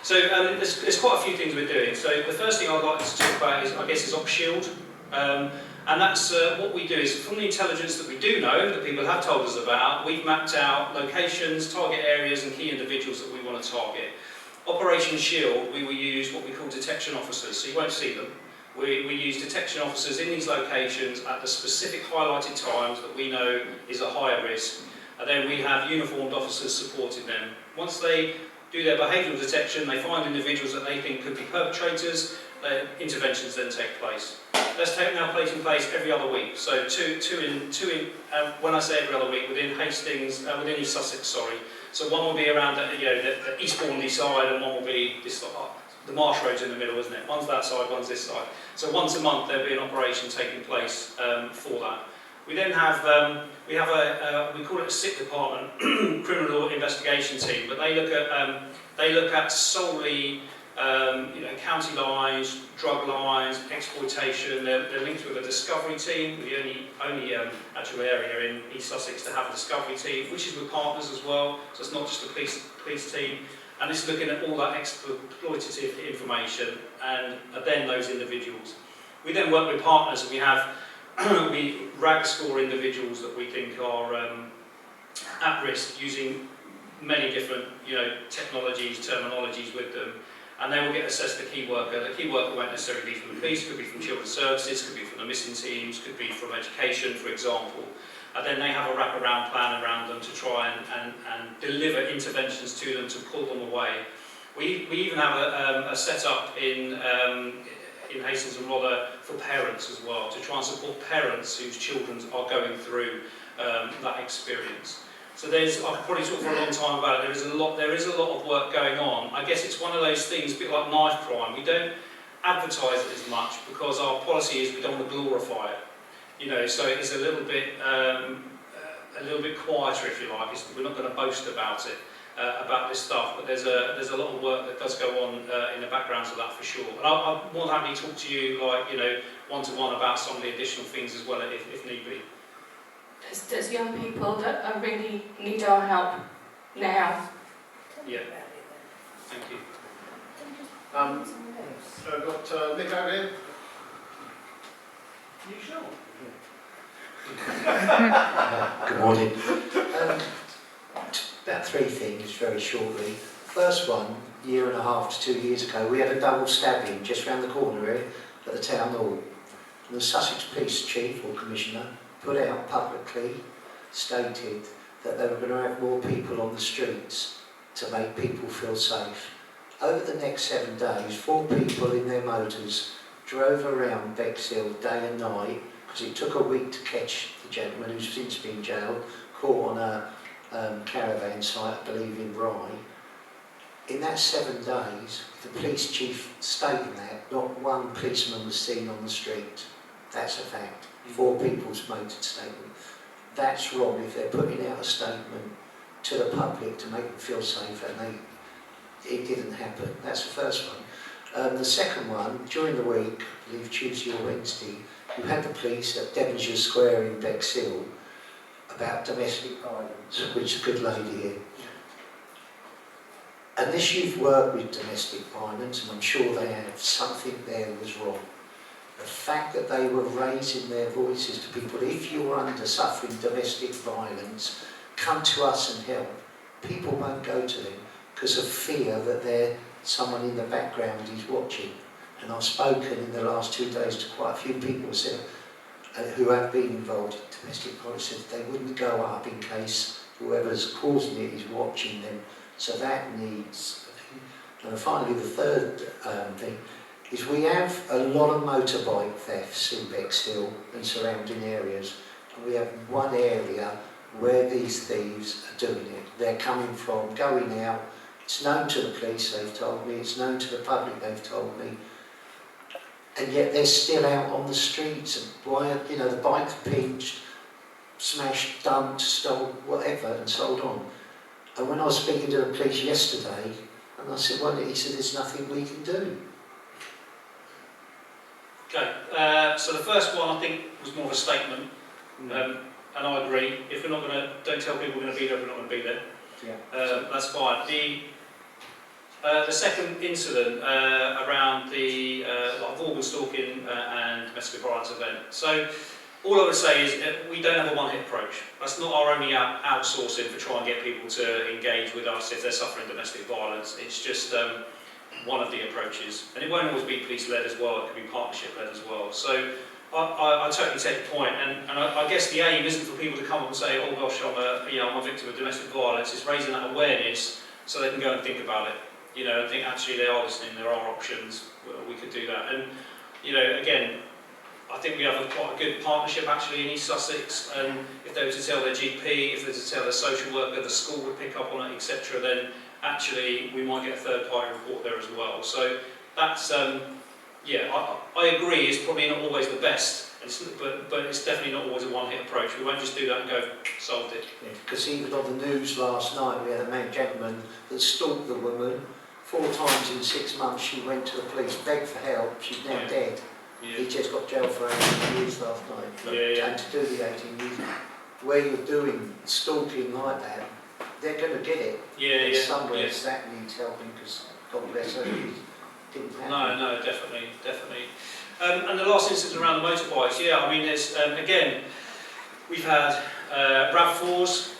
Speaker 2: So there's quite a few things we're doing. So the first thing I'd like to talk about is, I guess, is OpShield. And that's what we do is, from the intelligence that we do know, that people have told us about, we've mapped out locations, target areas and key individuals that we want to target. Operation Shield, we will use what we call detection officers, so you won't see them. We use detection officers in these locations at the specific highlighted times that we know is a higher risk. And then we have uniformed officers supporting them. Once they do their behavioural detection, they find individuals that they think could be perpetrators, interventions then take place. That's now taking place every other week. So when I say every other week, within Hastings, within East Sussex, sorry. So one will be around the Eastbourne side, and one will be this the Marsh Road's in the middle, isn't it? One's that side, one's this side. So once a month there'll be an operation taking place for that. We then have we call it a SIT department, criminal law investigation team, but they look at solely county lines, drug lines, exploitation. They're linked with a discovery team, the only actual area in East Sussex to have a discovery team, which is with partners as well. So it's not just a police team, and it's looking at all that exploitative information and then those individuals. We then work with partners, and we RAG score individuals that we think are at risk using many different technologies, terminologies with them. And they will get assessed the key worker. The key worker won't necessarily be from the police, could be from children's services, could be from the missing teams, could be from education, for example. And then they have a wraparound plan around them to try and deliver interventions to them to pull them away. We even have a set-up in Hastings and Rother for parents as well, to try and support parents whose children are going through that experience. So I've probably talked for a long time about it. There is a lot of work going on. I guess it's one of those things, a bit like knife crime. We don't advertise it as much because our policy is we don't want to glorify it. So it's a little bit quieter, if you like. We're not going to boast about it, about this stuff. But there's a lot of work that does go on in the background of that for sure. And I'm more than happy to talk to you, one-to-one about some of the additional things as well, if need be.
Speaker 10: There's young people that really need our help now.
Speaker 2: Yeah. Thank you.
Speaker 3: So I've got Nick over here. You sure?
Speaker 11: Good morning. About three things, very shortly. First one, year and a half to 2 years ago, we had a double stabbing just round the corner here at the town hall. And the Sussex Police Chief or Commissioner put out publicly, stated that they were going to have more people on the streets to make people feel safe. Over the next 7 days, 4 people in their motors drove around Bexhill day and night, because it took a week to catch the gentleman who's since been jailed, caught on a caravan site, I believe in Rye. In that 7 days, the police chief stating that not one policeman was seen on the street. That's a fact. 4 people's motored statement. That's wrong if they're putting out a statement to the public to make them feel safe, and it didn't happen. That's the first one. The second one, during the week, I believe Tuesday or Wednesday, you had the police at Devonshire Square in Bexhill about domestic violence, which is a good lady here. Unless you've worked with domestic violence, and I'm sure they have, something there was wrong. The fact that they were raising their voices to people, if you're suffering domestic violence, come to us and help. People won't go to them because of fear that someone in the background is watching. And I've spoken in the last 2 days to quite a few people who have been involved in domestic violence, said they wouldn't go up in case whoever's causing it is watching them. So that needs. And finally, the third thing is we have a lot of motorbike thefts in Bexhill and surrounding areas. And we have one area where these thieves are doing it. They're coming from, going out. It's known to the police, they've told me. It's known to the public, they've told me. And yet they're still out on the streets. And why, the bike's pinched, smashed, dumped, stolen, whatever, and sold on. And when I was speaking to the police yesterday, and I said, well, he said, there's nothing we can do.
Speaker 2: Okay, so the first one I think was more of a statement, and I agree. If we're not going to, don't tell people we're going to be there, we're not going to be there.
Speaker 11: Yeah.
Speaker 2: That's fine. The second incident around the like vulgar stalking and domestic violence event. So all I would say is we don't have a one-hit approach. That's not our only outsourcing for trying to get people to engage with us if they're suffering domestic violence. It's just one of the approaches. And it won't always be police-led as well, it can be partnership-led as well. So I totally take the point, and I guess the aim isn't for people to come up and say, oh gosh, I'm a victim of domestic violence. It's raising that awareness so they can go and think about it. I think actually they are listening, there are options, we could do that. And, again, I think we have quite a good partnership actually in East Sussex, and if they were to tell their GP, if they were to tell their social worker, the school would pick up on it, etc., then actually we might get a third-party report there as well. So that's, I agree, it's probably not always the best, but it's definitely not always a one-hit approach. We won't just do that and go, solved it.
Speaker 11: Because even on the news last night, we had a gentleman that stalked the woman 4 times in 6 months. She went to the police, begged for help, she's now dead.
Speaker 2: Yeah.
Speaker 11: He just got jailed for 18 years last night. And to do the 18 years, where you're doing stalking like that, they're going to get it. Somewhere that needs helping, because God bless her, it didn't happen.
Speaker 2: No, definitely. And the last incident around the motorbikes, there's, again, we've had RAV4s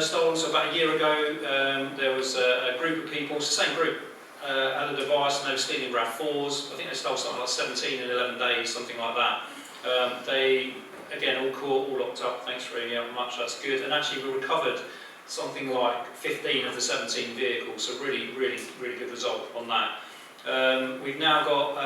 Speaker 2: stolen. So about a year ago, there was a group of people, it's the same group, had a device and they were stealing RAV4s. I think they stole something like 17 in 11 days, something like that. They, again, all caught, all locked up, thanks very much, that's good. And actually we recovered something like 15 of the 17 vehicles, so really good result on that. We've now got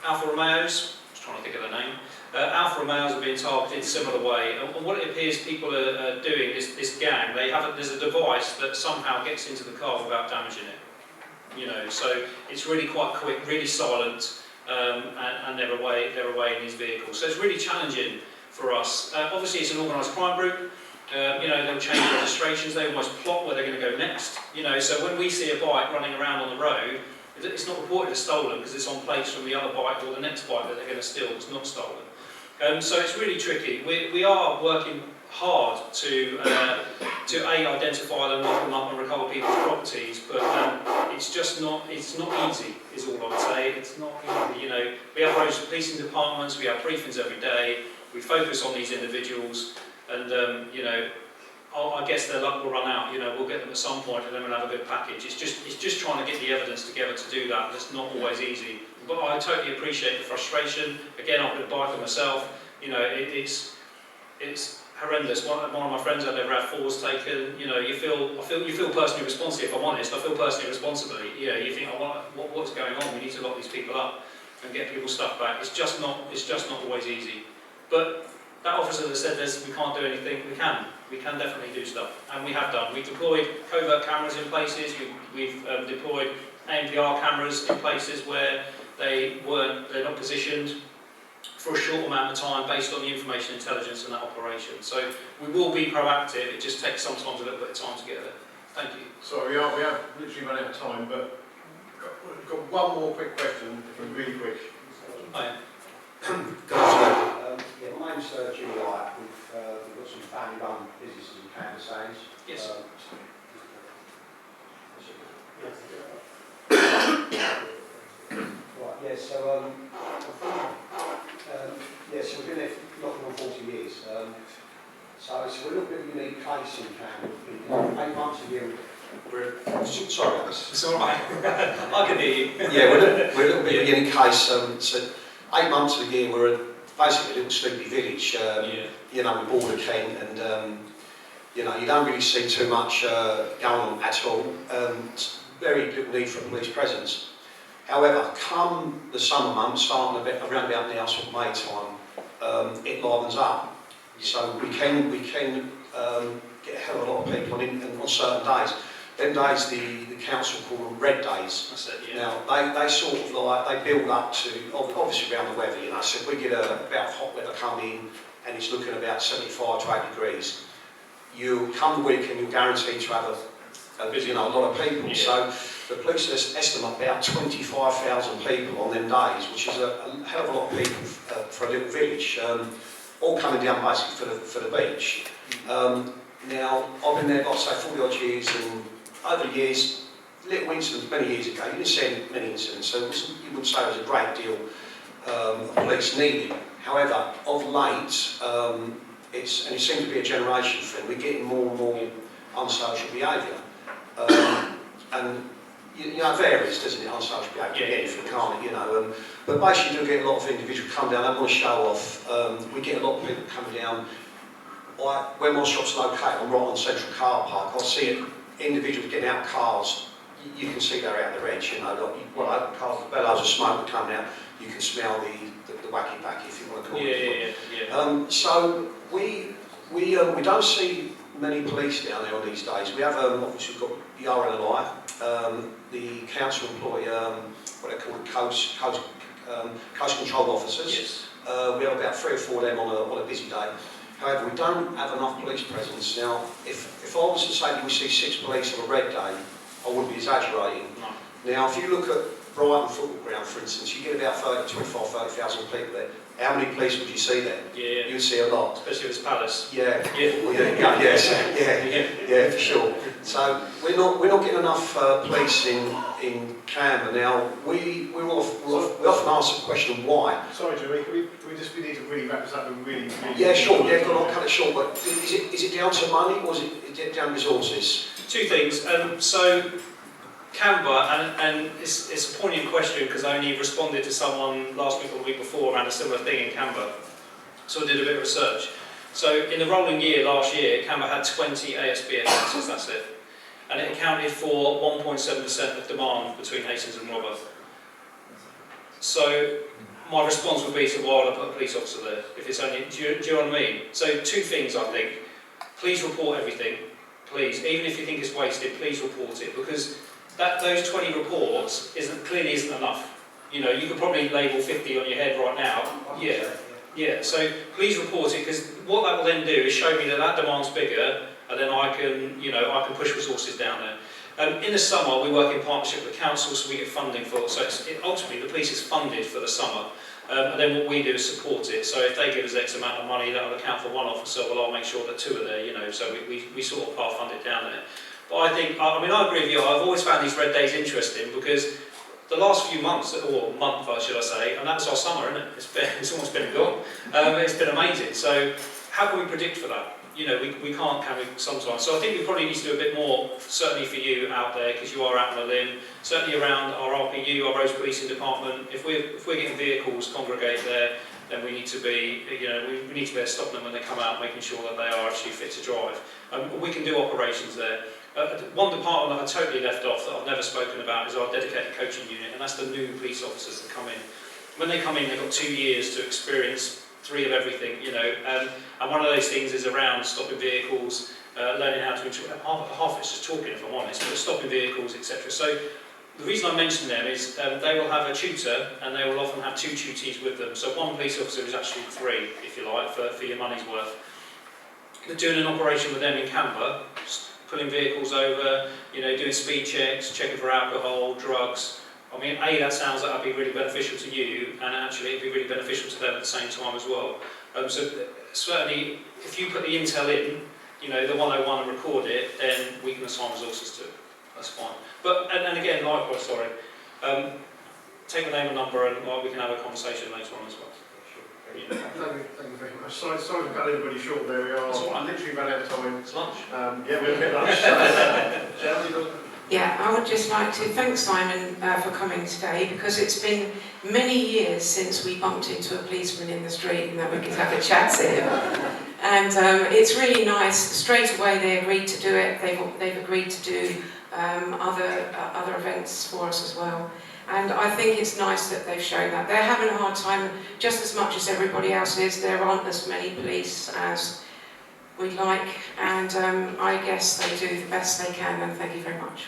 Speaker 2: Alfa Romeos, I'm just trying to think of the name. Alfa Romeos are being targeted in a similar way, and what it appears people are doing is this gang. There's a device that somehow gets into the car without damaging it. So it's really quite quick, really silent, and they're away in these vehicles. So it's really challenging for us. Obviously, it's an organised crime group. They'll change registrations. They almost plot where they're going to go next. So when we see a bike running around on the road, it's not reported as stolen because it's on plates from the other bike or the next bike that they're going to steal that's not stolen. So it's really tricky. We are working hard to identify them, lock them up and recover people's properties, but it's not easy, is all I would say. It's not easy. We have roads to policing departments, we have briefings every day, we focus on these individuals, and I guess their luck will run out. You know, we'll get them at some point, and then we'll have a good package. It's just trying to get the evidence together to do that. That's not always easy. But I totally appreciate the frustration. Again, I've been a biker myself. You know, it's horrendous. One of my friends had their RAV4s taken. You know, you feel personally responsible. If I'm honest, I feel personally responsible. You know, you think, oh, what's going on? We need to lock these people up and get people's stuff back. It's just not always easy. But that officer that said this, we can't do anything. We can definitely do stuff, and we have done. We've deployed covert cameras in places. We've deployed ANPR cameras in places where they're not positioned for a short amount of time based on the information intelligence in that operation. So we will be proactive. It just takes sometimes a little bit of time to get there. Thank you.
Speaker 3: Sorry, we have literally run out of time, but we've got one more quick question, if we're really quick.
Speaker 2: Hi.
Speaker 4: Good afternoon. Yeah, my name's Jim White. We've got some family-run businesses in Canvas.
Speaker 2: Yes.
Speaker 4: Right, yeah, so so we've been there for not more than 40 years. So it's a little bit of a unique case in Canvas. 8 months a year, sorry about this.
Speaker 2: It's all right. I can hear you.
Speaker 4: Yeah, we're a little bit of a unique case. So 8 months of the year, we're basically a little sleepy village. You know, we border Kent, and you know, you don't really see too much going on at all. Very little need for a police presence. However, come the summer months, starting around about now, sort of May time, it livens up. So we can get a hell of a lot of people on certain days. Them days, the council call them red days.
Speaker 2: That's it, yeah.
Speaker 4: Now, they sort of like, they build up to, obviously around the weather, you know, so if we get a bout of hot weather coming in and it's looking about 75 to 80 degrees, you come the weekend, you're guaranteed to have a lot of people.
Speaker 2: Yeah.
Speaker 4: So the police estimate about 25,000 people on them days, which is a hell of a lot of people for a little village, all coming down basically for the beach. Now, I've been there, like I say, 40 odd years, and over the years, little incidents, many years ago, you didn't see many incidents, so you wouldn't say there was a great deal of police needed. However, of late, it seems to be a generation thing. We're getting more and more unsocial behaviour. And you know, it varies, doesn't it, unsocial behaviour, anything, can't it, you know. But basically, you do get a lot of individuals come down, they want to show off. We get a lot of people coming down. Where my shop's located, I'm right on Central Car Park. I see individuals getting out of cars. You can see they're out the edge, you know. Like cars, the bellows of smoke are coming out. You can smell the wacky backy, if you want to call it.
Speaker 2: Yeah.
Speaker 4: So we don't see many police down there on these days. We have obviously we've got the RNLI, the council employ what they call coast control officers.
Speaker 2: Yes.
Speaker 4: We have about 3 or 4 of them on a busy day. However, we don't have enough police presence. Now, if I was to say that we see 6 police on a red day, I wouldn't be exaggerating.
Speaker 2: No.
Speaker 4: Now, if you look at Brighton Football Ground, for instance, you get about 30,000 people there. How many police would you see there?
Speaker 2: Yeah.
Speaker 4: You'd see a lot.
Speaker 2: Especially if it's Palace.
Speaker 4: Yeah.
Speaker 2: Yeah.
Speaker 4: Yeah, for sure. So we're not getting enough police in Canberra now. We often ask the question why.
Speaker 3: Sorry, Jimmy, we need to really wrap this up and really.
Speaker 4: Yeah, sure. Yeah, I'll cut it short. But is it down to money or is it down to resources?
Speaker 2: 2 things. So Canberra, and it's a poignant question because I only responded to someone last week or the week before around a similar thing in Canberra. So I did a bit of research. So in the rolling year last year, Canberra had 20 ASB offences, that's it. And it accounted for 1.7% of demand between Hastings and Rother. So my response would be, so why would I put a police officer there if it's only, do you know what I mean? So 2 things I think. Please report everything. Please, even if you think it's wasted, please report it, because those 20 reports clearly isn't enough. You know, you could probably label 50 on your head right now. Yeah. So please report it, because what that will then do is show me that demand's bigger, and then I can push resources down there. In the summer, we work in partnership with the council, so we get funding for. So ultimately, the police is funded for the summer, and then what we do is support it. So if they give us X amount of money, that will account for 1 officer. Well, I'll make sure that 2 are there. You know, so we sort of part fund it down there. But I agree with you. I've always found these red days interesting because the last few months, or month, should I say, and that's our summer, isn't it? It's almost been gone. It's been amazing. So how can we predict for that? you know, we can't, can we, sometimes. So I think we probably need to do a bit more, certainly for you out there, because you are out on a limb, certainly around our RPU, our roads policing department. If we're getting vehicles congregate there, then we need to be, you know, we need to be able to stop them when they come out, making sure that they are actually fit to drive. We can do operations there. One department that I totally left off that I've never spoken about is our dedicated coaching unit, and that's the new police officers that come in. When they come in, they've got 2 years to experience 3 of everything, you know, and one of those things is around stopping vehicles, learning how to, half of it's just talking if I'm honest, but stopping vehicles, etc. So the reason I mention them is they will have a tutor, and they will often have 2 tutees with them. So one police officer is actually 3, if you like, for your money's worth. They're doing an operation with them in Camber, pulling vehicles over, you know, doing speed checks, checking for alcohol, drugs. I mean, A, that sounds like that'd be really beneficial to you, and actually it'd be really beneficial to them at the same time as well. So certainly, if you put the intel in, you know, the 101 and record it, then we can assign resources to it. That's fine. But, and again, likewise, sorry, take the name and number, and we can have a conversation later on as well.
Speaker 3: Thank you very much. Sorry to cut everybody short there. We are literally run out of time.
Speaker 2: It's lunch.
Speaker 3: Yeah, we're a bit lunch.
Speaker 12: Yeah, I would just like to thank Simon for coming today, because it's been many years since we bumped into a policeman in the street and that we could have a chat to him. And it's really nice. Straight away they agreed to do it. They've agreed to do other events for us as well. And I think it's nice that they've shown that. They're having a hard time just as much as everybody else is. There aren't as many police as we'd like, and I guess they do the best they can, and thank you very much.